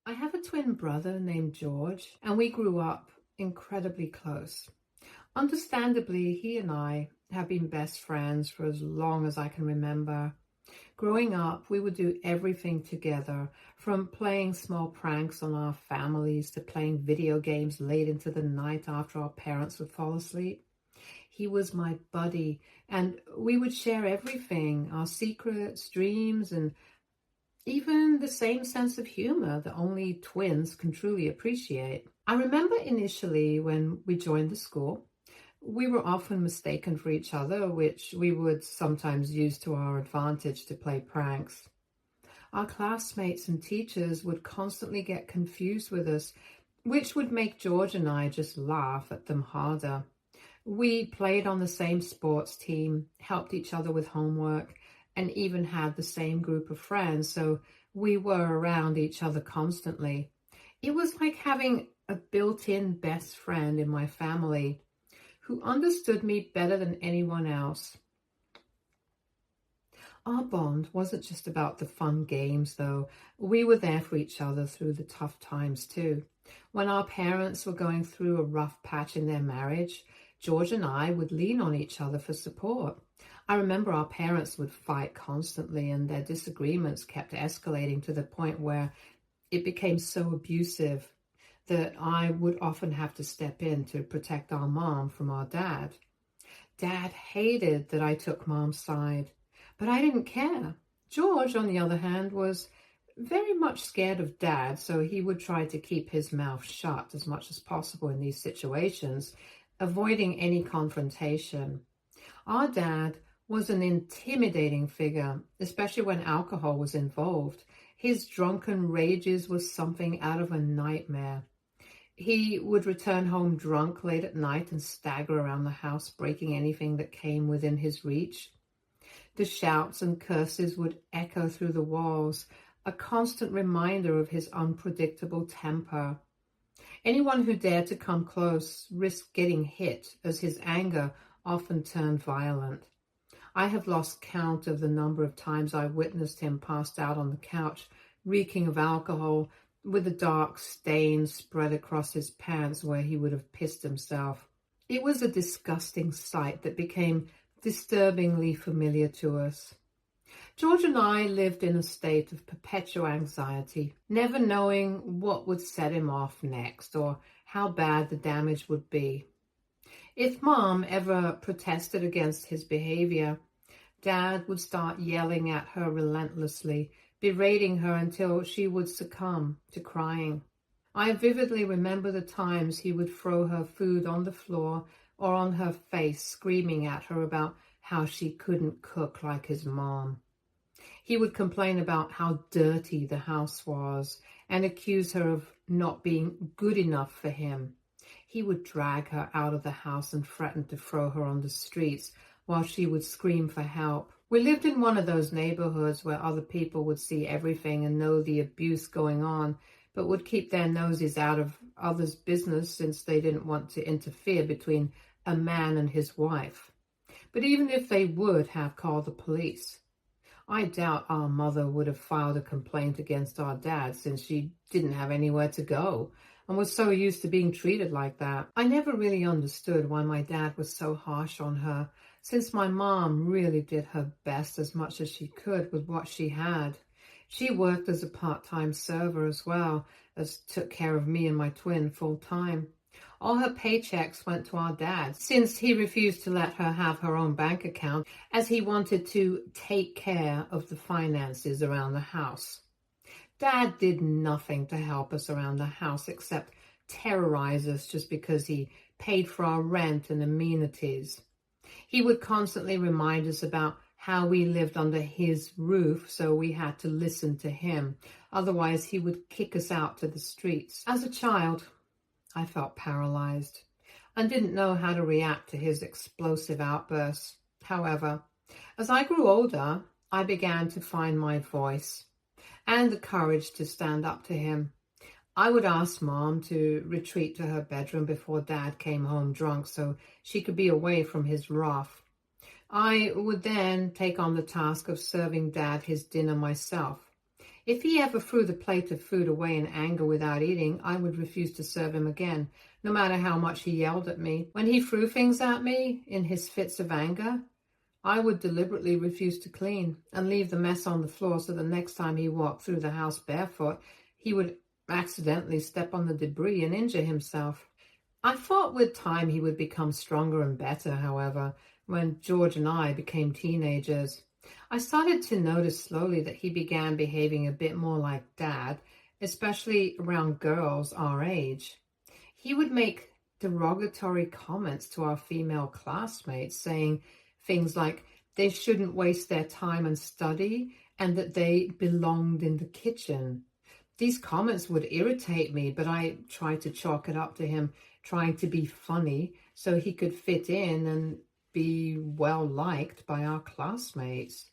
I have a twin brother named George, and we grew up incredibly close. Understandably, he and I have been best friends for as long as I can remember. Growing up, we would do everything together, from playing small pranks on our families to playing video games late into the night after our parents would fall asleep. He was my buddy, and we would share everything, our secrets, dreams, and even the same sense of humor that only twins can truly appreciate. I remember initially when we joined the school, we were often mistaken for each other, which we would sometimes use to our advantage to play pranks. Our classmates and teachers would constantly get confused with us, which would make George and I just laugh at them harder. We played on the same sports team, helped each other with homework, and even had the same group of friends, so we were around each other constantly. It was like having a built-in best friend in my family who understood me better than anyone else. Our bond wasn't just about the fun games, though. We were there for each other through the tough times, too. When our parents were going through a rough patch in their marriage, George and I would lean on each other for support. I remember our parents would fight constantly, and their disagreements kept escalating to the point where it became so abusive that I would often have to step in to protect our mom from our dad. Dad hated that I took mom's side, but I didn't care. George, on the other hand, was very much scared of Dad, so he would try to keep his mouth shut as much as possible in these situations, avoiding any confrontation. Our dad was an intimidating figure, especially when alcohol was involved. His drunken rages was something out of a nightmare. He would return home drunk late at night and stagger around the house, breaking anything that came within his reach. The shouts and curses would echo through the walls, a constant reminder of his unpredictable temper. Anyone who dared to come close risked getting hit, as his anger often turned violent. I have lost count of the number of times I witnessed him passed out on the couch, reeking of alcohol, with a dark stain spread across his pants where he would have pissed himself. It was a disgusting sight that became disturbingly familiar to us. George and I lived in a state of perpetual anxiety, never knowing what would set him off next or how bad the damage would be. If Mom ever protested against his behavior, Dad would start yelling at her relentlessly, berating her until she would succumb to crying. I vividly remember the times he would throw her food on the floor or on her face, screaming at her about how she couldn't cook like his mom. He would complain about how dirty the house was and accuse her of not being good enough for him. He would drag her out of the house and threaten to throw her on the streets while she would scream for help. We lived in one of those neighborhoods where other people would see everything and know the abuse going on, but would keep their noses out of others' business since they didn't want to interfere between a man and his wife. But even if they would have called the police, I doubt our mother would have filed a complaint against our dad since she didn't have anywhere to go and was so used to being treated like that. I never really understood why my dad was so harsh on her, since my mom really did her best as much as she could with what she had. She worked as a part-time server as well as took care of me and my twin full-time. All her paychecks went to our dad, since he refused to let her have her own bank account, as he wanted to take care of the finances around the house. Dad did nothing to help us around the house except terrorize us just because he paid for our rent and amenities. He would constantly remind us about how we lived under his roof, so we had to listen to him. Otherwise, he would kick us out to the streets. As a child, I felt paralyzed and didn't know how to react to his explosive outbursts. However, as I grew older, I began to find my voice and the courage to stand up to him. I would ask Mom to retreat to her bedroom before Dad came home drunk so she could be away from his wrath. I would then take on the task of serving Dad his dinner myself. If he ever threw the plate of food away in anger without eating, I would refuse to serve him again, no matter how much he yelled at me. When he threw things at me in his fits of anger, I would deliberately refuse to clean and leave the mess on the floor so the next time he walked through the house barefoot, he would accidentally step on the debris and injure himself. I thought with time he would become stronger and better, however, when George and I became teenagers. I started to notice slowly that he began behaving a bit more like Dad, especially around girls our age. He would make derogatory comments to our female classmates, saying things like they shouldn't waste their time and study and that they belonged in the kitchen. These comments would irritate me, but I tried to chalk it up to him trying to be funny so he could fit in and be well liked by our classmates.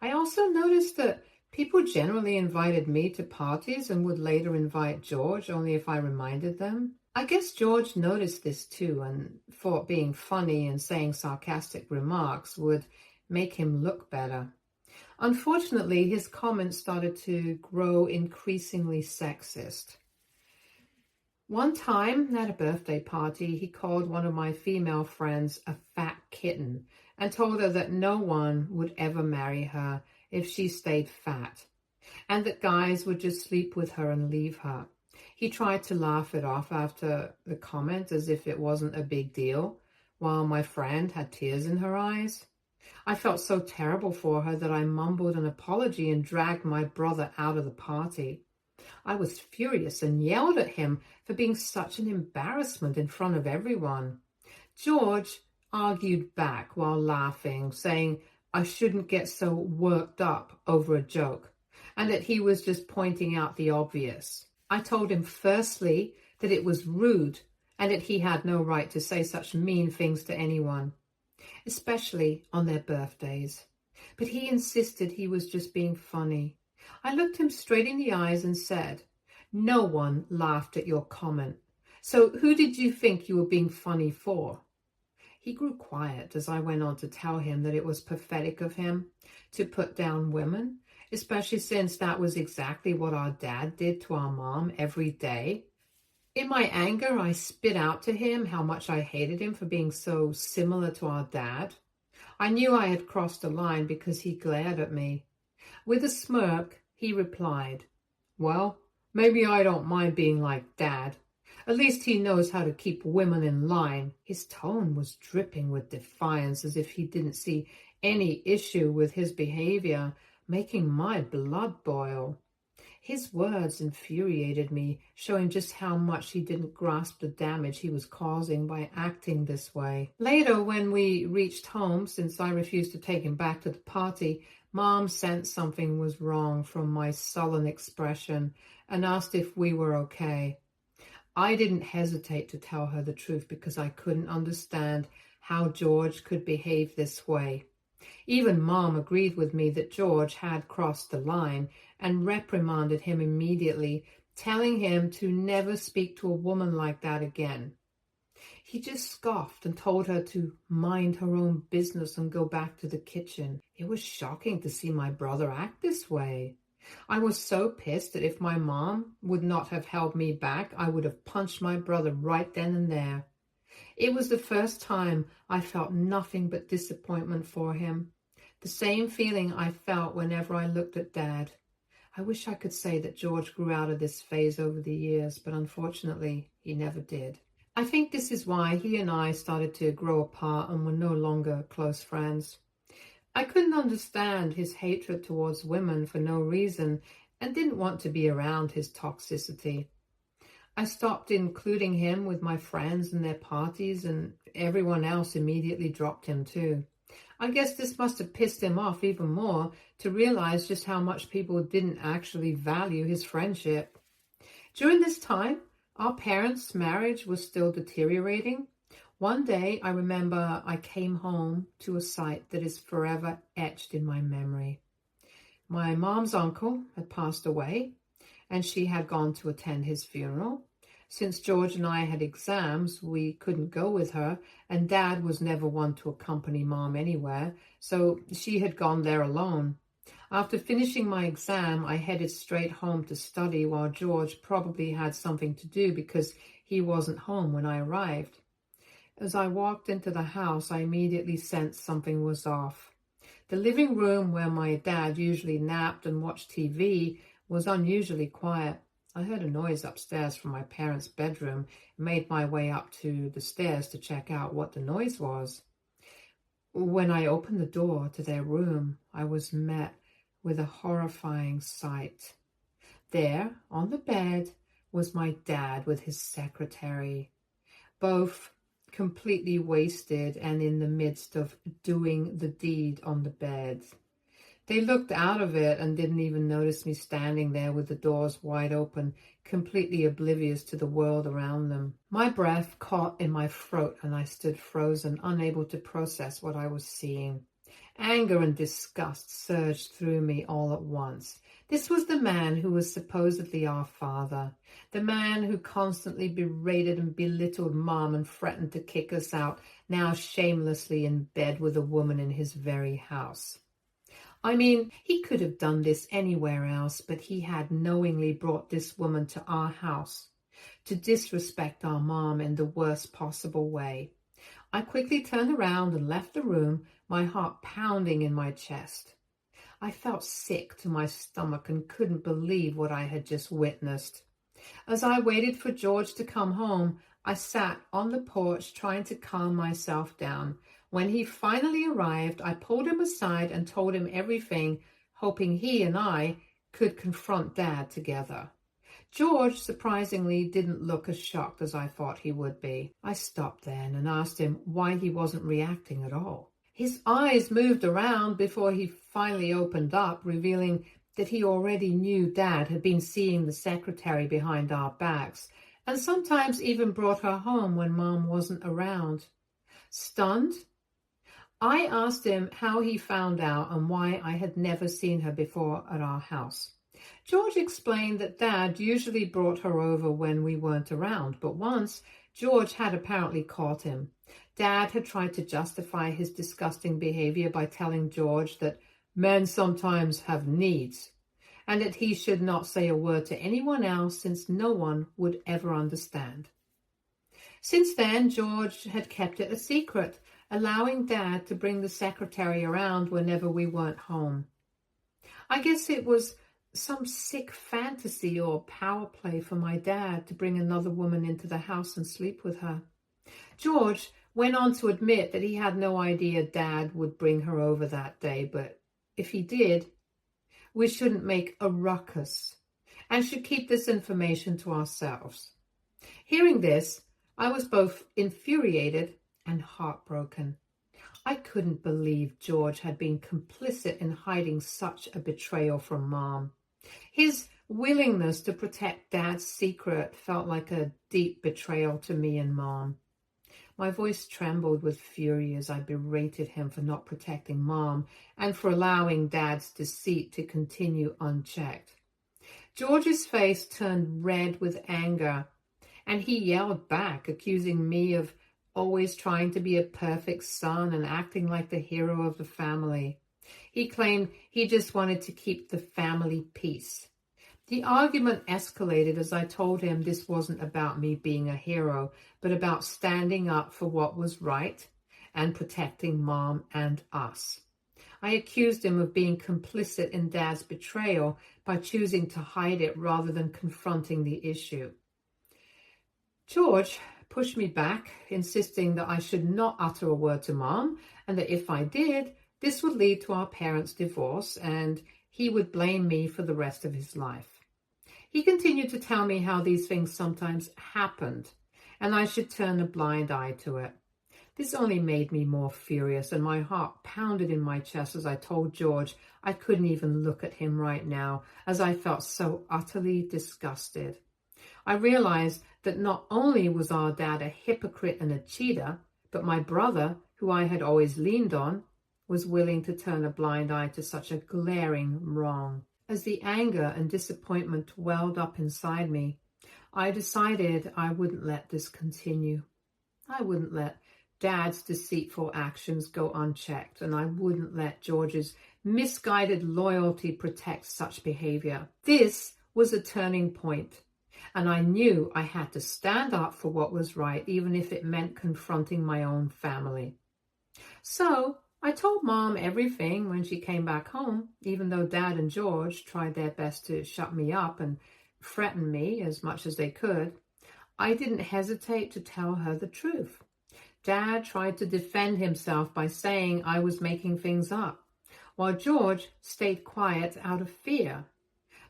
I also noticed that people generally invited me to parties and would later invite George only if I reminded them. I guess George noticed this too and thought being funny and saying sarcastic remarks would make him look better. Unfortunately, his comments started to grow increasingly sexist. One time at a birthday party, he called one of my female friends a fat kitten and told her that no one would ever marry her if she stayed fat, and that guys would just sleep with her and leave her. He tried to laugh it off after the comment as if it wasn't a big deal, while my friend had tears in her eyes. I felt so terrible for her that I mumbled an apology and dragged my brother out of the party. I was furious and yelled at him for being such an embarrassment in front of everyone. George argued back while laughing, saying I shouldn't get so worked up over a joke, and that he was just pointing out the obvious. I told him firstly that it was rude and that he had no right to say such mean things to anyone, especially on their birthdays. But he insisted he was just being funny. I looked him straight in the eyes and said, "No one laughed at your comment. So who did you think you were being funny for?" He grew quiet as I went on to tell him that it was pathetic of him to put down women, especially since that was exactly what our dad did to our mom every day. In my anger, I spit out to him how much I hated him for being so similar to our dad. I knew I had crossed a line because he glared at me. With a smirk, he replied, "Well, maybe I don't mind being like Dad. At least he knows how to keep women in line." His tone was dripping with defiance, as if he didn't see any issue with his behavior, making my blood boil. His words infuriated me, showing just how much he didn't grasp the damage he was causing by acting this way. Later, when we reached home, since I refused to take him back to the party, Mom sensed something was wrong from my sullen expression and asked if we were okay. I didn't hesitate to tell her the truth because I couldn't understand how George could behave this way. Even Mom agreed with me that George had crossed the line and reprimanded him immediately, telling him to never speak to a woman like that again. He just scoffed and told her to mind her own business and go back to the kitchen. It was shocking to see my brother act this way. I was so pissed that if my mom would not have held me back, I would have punched my brother right then and there. It was the first time I felt nothing but disappointment for him. The same feeling I felt whenever I looked at Dad. I wish I could say that George grew out of this phase over the years, but unfortunately, he never did. I think this is why he and I started to grow apart and were no longer close friends. I couldn't understand his hatred towards women for no reason and didn't want to be around his toxicity. I stopped including him with my friends and their parties, and everyone else immediately dropped him too. I guess this must have pissed him off even more to realize just how much people didn't actually value his friendship. During this time, our parents' marriage was still deteriorating. One day, I remember I came home to a sight that is forever etched in my memory. My mom's uncle had passed away, and she had gone to attend his funeral. Since George and I had exams, we couldn't go with her, and Dad was never one to accompany Mom anywhere, so she had gone there alone. After finishing my exam, I headed straight home to study while George probably had something to do because he wasn't home when I arrived. As I walked into the house, I immediately sensed something was off. The living room where my dad usually napped and watched TV was unusually quiet. I heard a noise upstairs from my parents' bedroom and made my way up to the stairs to check out what the noise was. When I opened the door to their room, I was met with a horrifying sight. There, on the bed, was my dad with his secretary, both completely wasted and in the midst of doing the deed on the bed. They looked out of it and didn't even notice me standing there with the doors wide open, completely oblivious to the world around them. My breath caught in my throat and I stood frozen, unable to process what I was seeing. Anger and disgust surged through me all at once. This was the man who was supposedly our father, the man who constantly berated and belittled Mom and threatened to kick us out, now shamelessly in bed with a woman in his very house. I mean, he could have done this anywhere else, but he had knowingly brought this woman to our house to disrespect our mom in the worst possible way. I quickly turned around and left the room, my heart pounding in my chest. I felt sick to my stomach and couldn't believe what I had just witnessed. As I waited for George to come home, I sat on the porch trying to calm myself down. When he finally arrived, I pulled him aside and told him everything, hoping he and I could confront Dad together. George, surprisingly, didn't look as shocked as I thought he would be. I stopped then and asked him why he wasn't reacting at all. His eyes moved around before he finally opened up, revealing that he already knew Dad had been seeing the secretary behind our backs, and sometimes even brought her home when Mom wasn't around. Stunned, I asked him how he found out and why I had never seen her before at our house. George explained that Dad usually brought her over when we weren't around, but once George had apparently caught him. Dad had tried to justify his disgusting behavior by telling George that men sometimes have needs, and that he should not say a word to anyone else since no one would ever understand. Since then, George had kept it a secret, allowing Dad to bring the secretary around whenever we weren't home. I guess it was some sick fantasy or power play for my dad to bring another woman into the house and sleep with her. George went on to admit that he had no idea Dad would bring her over that day, but if he did, we shouldn't make a ruckus and should keep this information to ourselves. Hearing this, I was both infuriated and heartbroken. I couldn't believe George had been complicit in hiding such a betrayal from Mom. His willingness to protect Dad's secret felt like a deep betrayal to me and Mom. My voice trembled with fury as I berated him for not protecting Mom and for allowing Dad's deceit to continue unchecked. George's face turned red with anger, and he yelled back, accusing me of always trying to be a perfect son and acting like the hero of the family. He claimed he just wanted to keep the family peace. The argument escalated as I told him this wasn't about me being a hero, but about standing up for what was right and protecting Mom and us. I accused him of being complicit in Dad's betrayal by choosing to hide it rather than confronting the issue. George pushed me back, insisting that I should not utter a word to Mom, and that if I did, this would lead to our parents' divorce, and he would blame me for the rest of his life. He continued to tell me how these things sometimes happened, and I should turn a blind eye to it. This only made me more furious, and my heart pounded in my chest as I told George I couldn't even look at him right now, as I felt so utterly disgusted. I realized that not only was our dad a hypocrite and a cheater, but my brother, who I had always leaned on, was willing to turn a blind eye to such a glaring wrong. As the anger and disappointment welled up inside me, I decided I wouldn't let this continue. I wouldn't let Dad's deceitful actions go unchecked, and I wouldn't let George's Misguided loyalty protects such behavior. This was a turning point, and I knew I had to stand up for what was right, even if it meant confronting my own family. So I told Mom everything when she came back home, even though Dad and George tried their best to shut me up and threaten me as much as they could. I didn't hesitate to tell her the truth. Dad tried to defend himself by saying I was making things up, while George stayed quiet out of fear.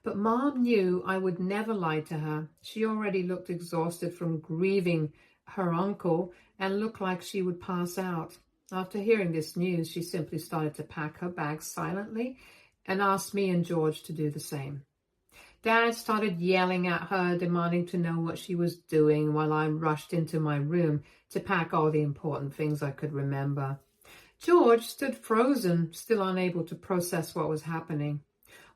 But Mom knew I would never lie to her. She already looked exhausted from grieving her uncle and looked like she would pass out. After hearing this news, she simply started to pack her bags silently and asked me and George to do the same. Dad started yelling at her, demanding to know what she was doing, while I rushed into my room to pack all the important things I could remember. George stood frozen, still unable to process what was happening.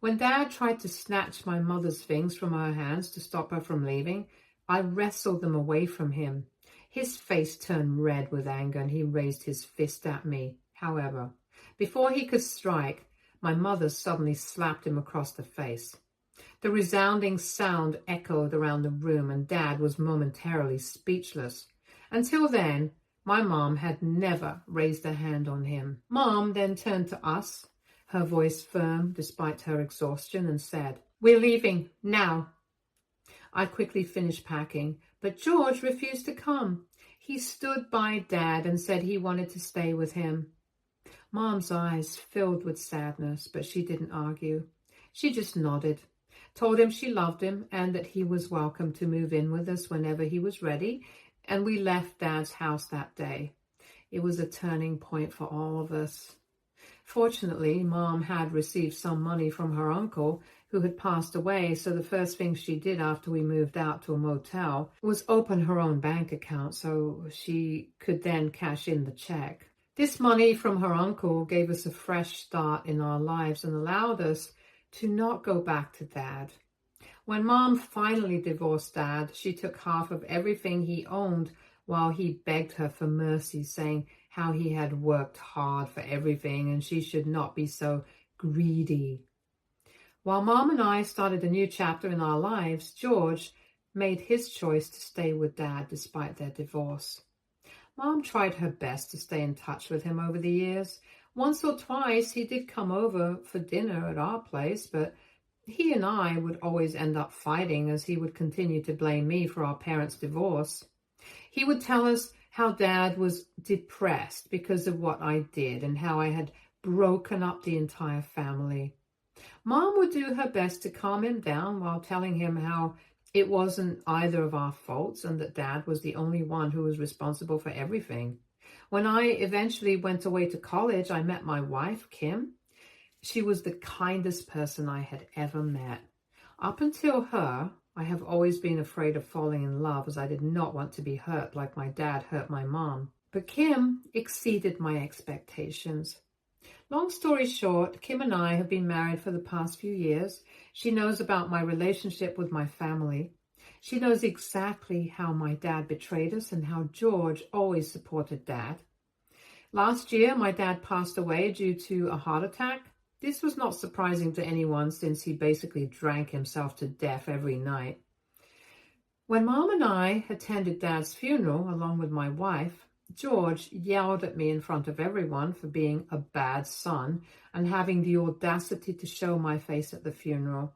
When Dad tried to snatch my mother's things from her hands to stop her from leaving, I wrestled them away from him. His face turned red with anger and he raised his fist at me. However, before he could strike, my mother suddenly slapped him across the face. The resounding sound echoed around the room and Dad was momentarily speechless. Until then, my mom had never raised a hand on him. Mom then turned to us, her voice firm despite her exhaustion, and said, "We're leaving now." I quickly finished packing, but George refused to come. He stood by Dad and said he wanted to stay with him. Mom's eyes filled with sadness, but she didn't argue. She just nodded, told him she loved him and that he was welcome to move in with us whenever he was ready, and we left Dad's house that day. It was a turning point for all of us. Fortunately, Mom had received some money from her uncle who had passed away, so the first thing she did after we moved out to a motel was open her own bank account so she could then cash in the check. This money from her uncle gave us a fresh start in our lives and allowed us to not go back to Dad. When Mom finally divorced Dad, she took half of everything he owned while he begged her for mercy, saying how he had worked hard for everything and she should not be so greedy. While Mom and I started a new chapter in our lives, George made his choice to stay with Dad despite their divorce. Mom tried her best to stay in touch with him over the years. Once or twice he did come over for dinner at our place, but he and I would always end up fighting as he would continue to blame me for our parents' divorce. He would tell us how Dad was depressed because of what I did and how I had broken up the entire family. Mom would do her best to calm him down while telling him how it wasn't either of our faults and that Dad was the only one who was responsible for everything. When I eventually went away to college, I met my wife, Kim. She was the kindest person I had ever met. Up until her, I have always been afraid of falling in love as I did not want to be hurt like my dad hurt my mom. But Kim exceeded my expectations. Long story short, Kim and I have been married for the past few years. She knows about my relationship with my family. She knows exactly how my dad betrayed us and how George always supported Dad. Last year, my dad passed away due to a heart attack. This was not surprising to anyone since he basically drank himself to death every night. When Mom and I attended Dad's funeral along with my wife, George yelled at me in front of everyone for being a bad son and having the audacity to show my face at the funeral.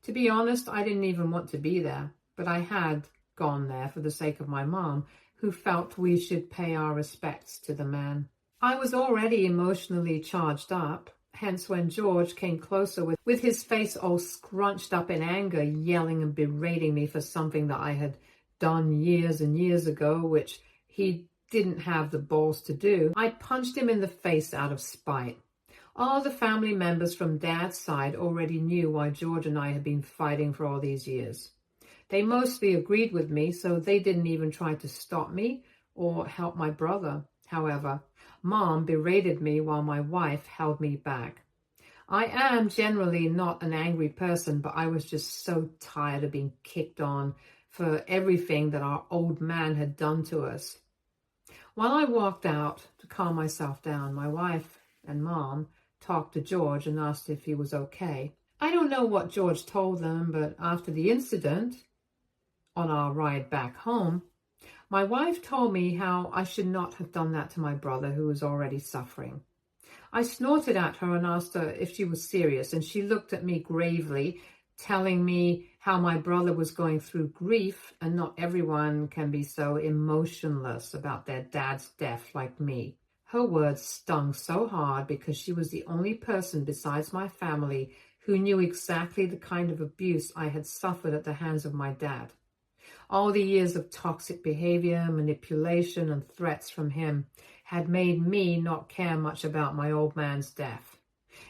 To be honest, I didn't even want to be there, but I had gone there for the sake of my mom, who felt we should pay our respects to the man. I was already emotionally charged up. Hence, when George came closer with his face all scrunched up in anger, yelling and berating me for something that I had done years and years ago, which he didn't have the balls to do, I punched him in the face out of spite. All the family members from Dad's side already knew why George and I had been fighting for all these years. They mostly agreed with me, so they didn't even try to stop me or help my brother. However, Mom berated me while my wife held me back. I am generally not an angry person, but I was just so tired of being kicked on for everything that our old man had done to us. While I walked out to calm myself down, my wife and Mom talked to George and asked if he was okay. I don't know what George told them, but after the incident, on our ride back home, my wife told me how I should not have done that to my brother who was already suffering. I snorted at her and asked her if she was serious, and she looked at me gravely, telling me how my brother was going through grief and not everyone can be so emotionless about their dad's death like me. Her words stung so hard because she was the only person besides my family who knew exactly the kind of abuse I had suffered at the hands of my dad. All the years of toxic behavior, manipulation, and threats from him had made me not care much about my old man's death.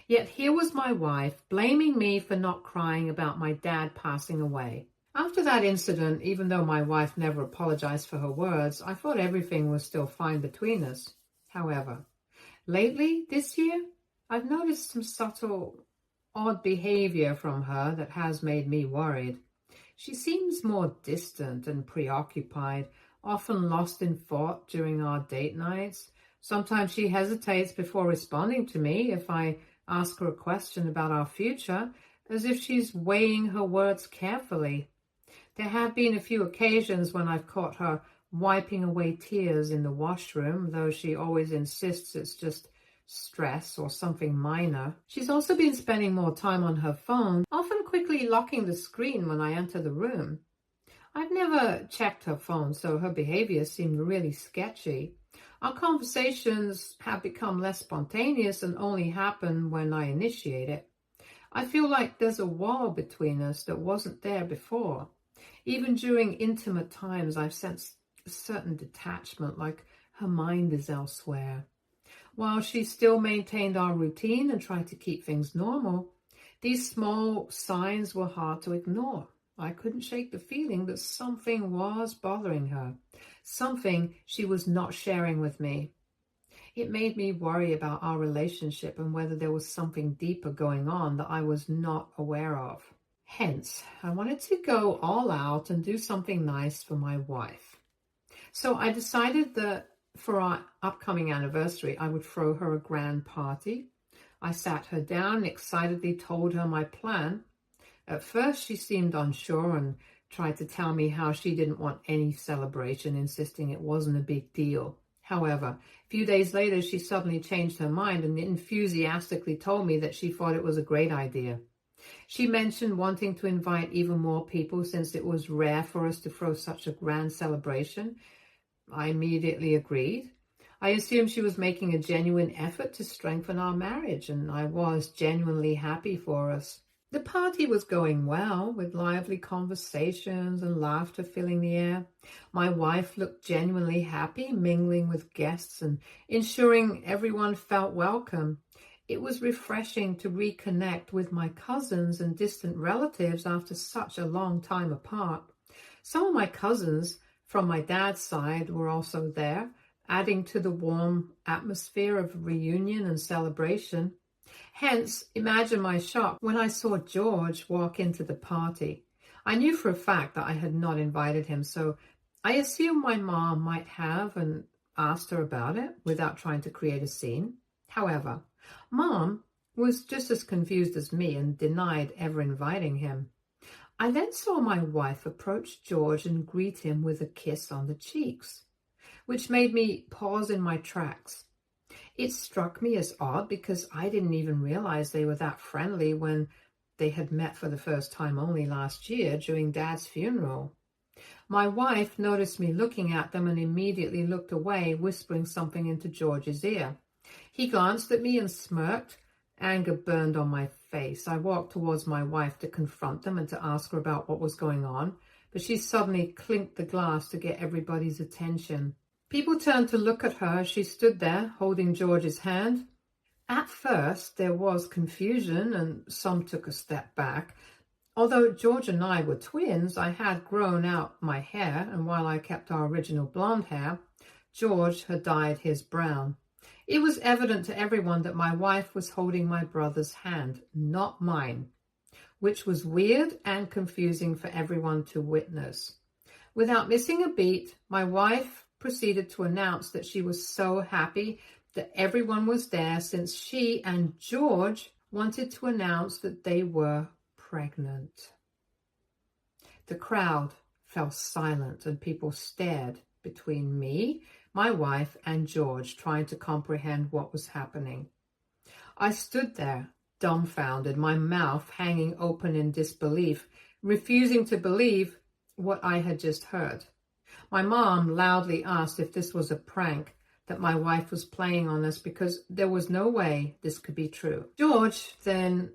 Yet here was my wife blaming me for not crying about my dad passing away. After that incident, even though my wife never apologized for her words, I thought everything was still fine between us. However, lately, this year, I've noticed some subtle, odd behavior from her that has made me worried. She seems more distant and preoccupied, often lost in thought during our date nights. Sometimes she hesitates before responding to me if I ask her a question about our future, as if she's weighing her words carefully. There have been a few occasions when I've caught her wiping away tears in the washroom, though she always insists it's just stress or something minor. She's also been spending more time on her phone, often quickly locking the screen when I enter the room. I've never checked her phone, so her behavior seemed really sketchy. Our conversations have become less spontaneous and only happen when I initiate it. I feel like there's a wall between us that wasn't there before. Even during intimate times, I've sensed a certain detachment, like her mind is elsewhere. While she still maintained our routine and tried to keep things normal, these small signs were hard to ignore. I couldn't shake the feeling that something was bothering her, something she was not sharing with me. It made me worry about our relationship and whether there was something deeper going on that I was not aware of. Hence, I wanted to go all out and do something nice for my wife. So I decided that for our upcoming anniversary, I would throw her a grand party. I sat her down and excitedly told her my plan. At first, she seemed unsure and tried to tell me how she didn't want any celebration, insisting it wasn't a big deal. However, a few days later, she suddenly changed her mind and enthusiastically told me that she thought it was a great idea. She mentioned wanting to invite even more people since it was rare for us to throw such a grand celebration. I immediately agreed. I assumed she was making a genuine effort to strengthen our marriage, and I was genuinely happy for us. The party was going well, with lively conversations and laughter filling the air. My wife looked genuinely happy, mingling with guests and ensuring everyone felt welcome. It was refreshing to reconnect with my cousins and distant relatives after such a long time apart. Some of my cousins from my dad's side were also there, adding to the warm atmosphere of reunion and celebration. Hence, imagine my shock when I saw George walk into the party. I knew for a fact that I had not invited him, so I assumed my mom might have and asked her about it without trying to create a scene. However, Mom was just as confused as me and denied ever inviting him. I then saw my wife approach George and greet him with a kiss on the cheeks, which made me pause in my tracks. It struck me as odd because I didn't even realize they were that friendly when they had met for the first time only last year during Dad's funeral. My wife noticed me looking at them and immediately looked away, whispering something into George's ear. He glanced at me and smirked. Anger burned on my face. I walked towards my wife to confront them and to ask her about what was going on, but she suddenly clinked the glass to get everybody's attention. People turned to look at her as she stood there, holding George's hand. At first, there was confusion and some took a step back. Although George and I were twins, I had grown out my hair, and while I kept our original blonde hair, George had dyed his brown. It was evident to everyone that my wife was holding my brother's hand, not mine, which was weird and confusing for everyone to witness. Without missing a beat, my wife proceeded to announce that she was so happy that everyone was there since she and George wanted to announce that they were pregnant. The crowd fell silent and people stared between me, my wife, and George, trying to comprehend what was happening. I stood there, dumbfounded, my mouth hanging open in disbelief, refusing to believe what I had just heard. My mom loudly asked if this was a prank that my wife was playing on us because there was no way this could be true. George then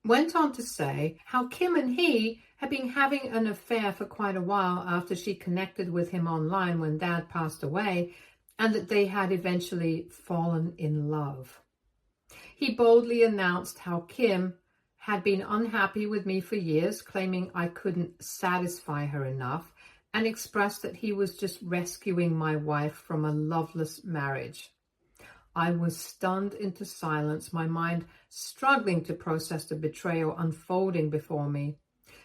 went on to say how Kim and he had been having an affair for quite a while after she connected with him online when Dad passed away, and that they had eventually fallen in love. He boldly announced how Kim had been unhappy with me for years, claiming I couldn't satisfy her enough, and expressed that he was just rescuing my wife from a loveless marriage. I was stunned into silence, my mind struggling to process the betrayal unfolding before me.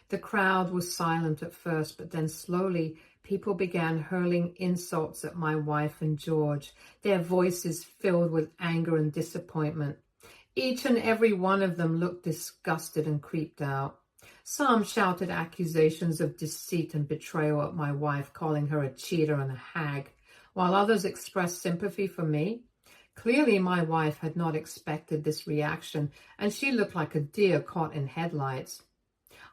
The crowd was silent at first, but then slowly people began hurling insults at my wife and George, their voices filled with anger and disappointment. Each and every one of them looked disgusted and creeped out. Some shouted accusations of deceit and betrayal at my wife, calling her a cheater and a hag, while others expressed sympathy for me. Clearly, my wife had not expected this reaction, and she looked like a deer caught in headlights.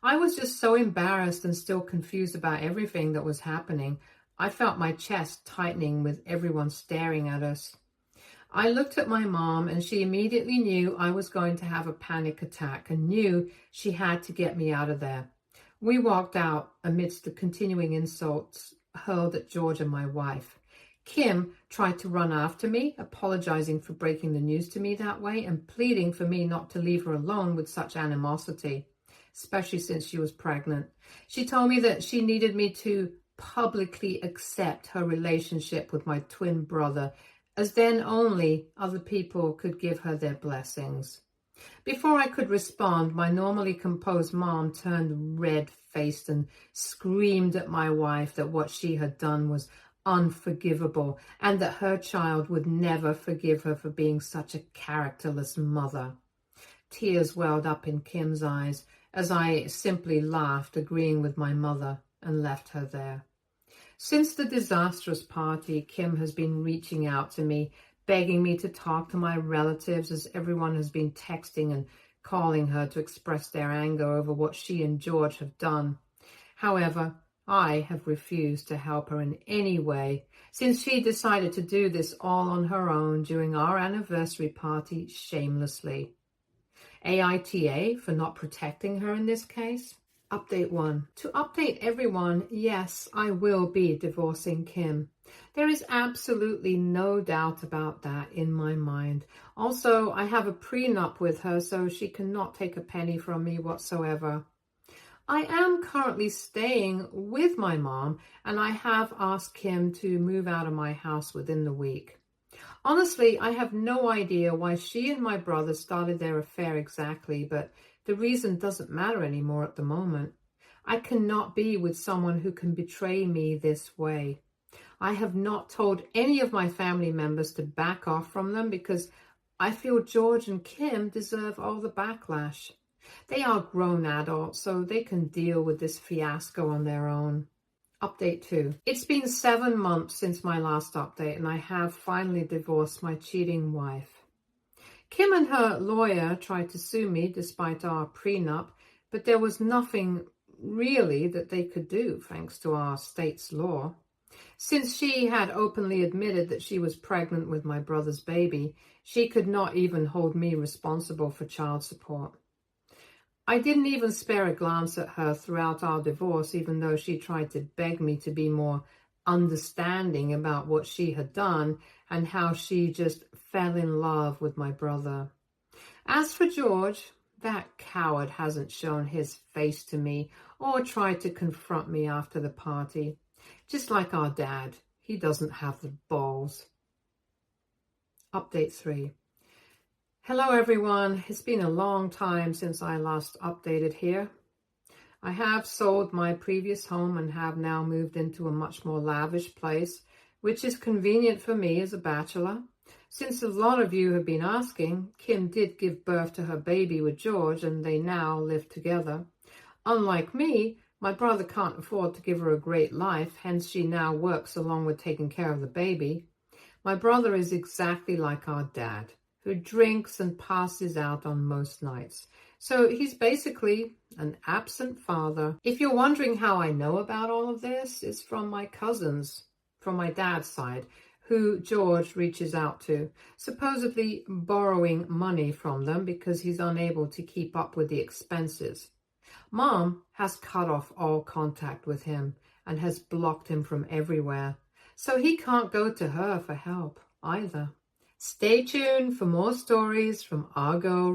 I was just so embarrassed and still confused about everything that was happening. I felt my chest tightening with everyone staring at us. I looked at my mom, and she immediately knew I was going to have a panic attack and knew she had to get me out of there. We walked out amidst the continuing insults hurled at George and my wife. Kim tried to run after me, apologizing for breaking the news to me that way and pleading for me not to leave her alone with such animosity, especially since she was pregnant. She told me that she needed me to publicly accept her relationship with my twin brother, as then only other people could give her their blessings. Before I could respond, my normally composed mom turned red-faced and screamed at my wife that what she had done was unforgivable and that her child would never forgive her for being such a characterless mother. Tears welled up in Kim's eyes as I simply laughed, agreeing with my mother, and left her there. Since the disastrous party, Kim has been reaching out to me, begging me to talk to my relatives, as everyone has been texting and calling her to express their anger over what she and George have done. However, I have refused to help her in any way, since she decided to do this all on her own during our anniversary party shamelessly. AITA for not protecting her in this case? Update 1. To update everyone, yes, I will be divorcing Kim. There is absolutely no doubt about that in my mind. Also, I have a prenup with her, so she cannot take a penny from me whatsoever. I am currently staying with my mom, and I have asked Kim to move out of my house within the week. Honestly, I have no idea why she and my brother started their affair exactly, but the reason doesn't matter anymore at the moment. I cannot be with someone who can betray me this way. I have not told any of my family members to back off from them because I feel George and Kim deserve all the backlash. They are grown adults, so they can deal with this fiasco on their own. Update 2. It's been 7 months since my last update, and I have finally divorced my cheating wife. Kim and her lawyer tried to sue me despite our prenup, but there was nothing really that they could do thanks to our state's law. Since she had openly admitted that she was pregnant with my brother's baby, she could not even hold me responsible for child support. I didn't even spare a glance at her throughout our divorce, even though she tried to beg me to be more understanding about what she had done and how she just fell in love with my brother. As for George, that coward hasn't shown his face to me or tried to confront me after the party. Just like our dad, he doesn't have the balls. Update 3. Hello everyone, it's been a long time since I last updated here. I have sold my previous home and have now moved into a much more lavish place, which is convenient for me as a bachelor. Since a lot of you have been asking, Kim did give birth to her baby with George, and they now live together. Unlike me, my brother can't afford to give her a great life, hence she now works along with taking care of the baby. My brother is exactly like our dad, who drinks and passes out on most nights. So he's basically an absent father. If you're wondering how I know about all of this, it's from my cousins, from my dad's side, who George reaches out to, supposedly borrowing money from them because he's unable to keep up with the expenses. Mom has cut off all contact with him and has blocked him from everywhere, so he can't go to her for help either. Stay tuned for more stories from Argo.